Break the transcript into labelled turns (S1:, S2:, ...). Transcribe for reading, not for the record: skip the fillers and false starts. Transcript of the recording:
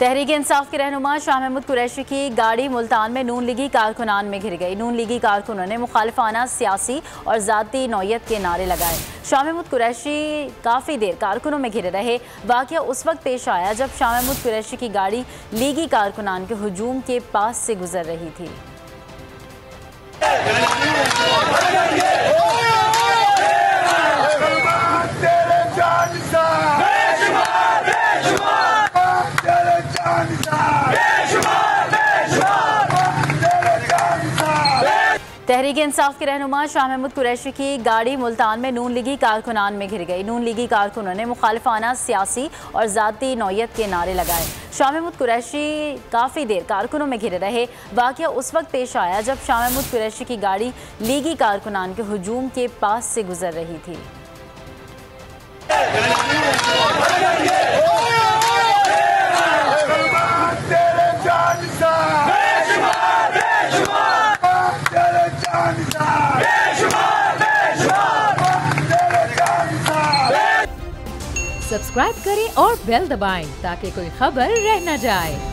S1: तहरीक इंसाफ के रहनुमा शाह महमूद कुरैशी की गाड़ी मुल्तान में नून लीगी कारकुनान में घिर गई। नून लीगी कारकुनों ने मुखालिफाना सियासी और ज़ाती नौयत के नारे लगाए। शाह महमूद कुरैशी काफ़ी देर कारकुनों में घिरे रहे। वाक़या उस वक्त पेश आया जब शाह महमूद कुरैशी की गाड़ी लीगी कारकुनान के हुजूम के पास से गुजर रही थी। तहरीक इंसाफ के रहनुमा शाह महमूद कुरैशी की गाड़ी मुल्तान में नून लीगी कारकुनान में घिर गई। नून लीगी कारकुनों ने मुखालिफाना सियासी और ज़ाती नौयत के नारे लगाए। शाह महमूद कुरैशी काफ़ी देर कारकुनों में घिरे रहे। वाक़या उस वक्त पेश आया जब शाह महमूद कुरैशी की गाड़ी लीगी कारकुनान के हुजूम के पास से गुजर रही थी।
S2: सब्सक्राइब करें और बेल दबाएं ताकि कोई खबर रह न जाए।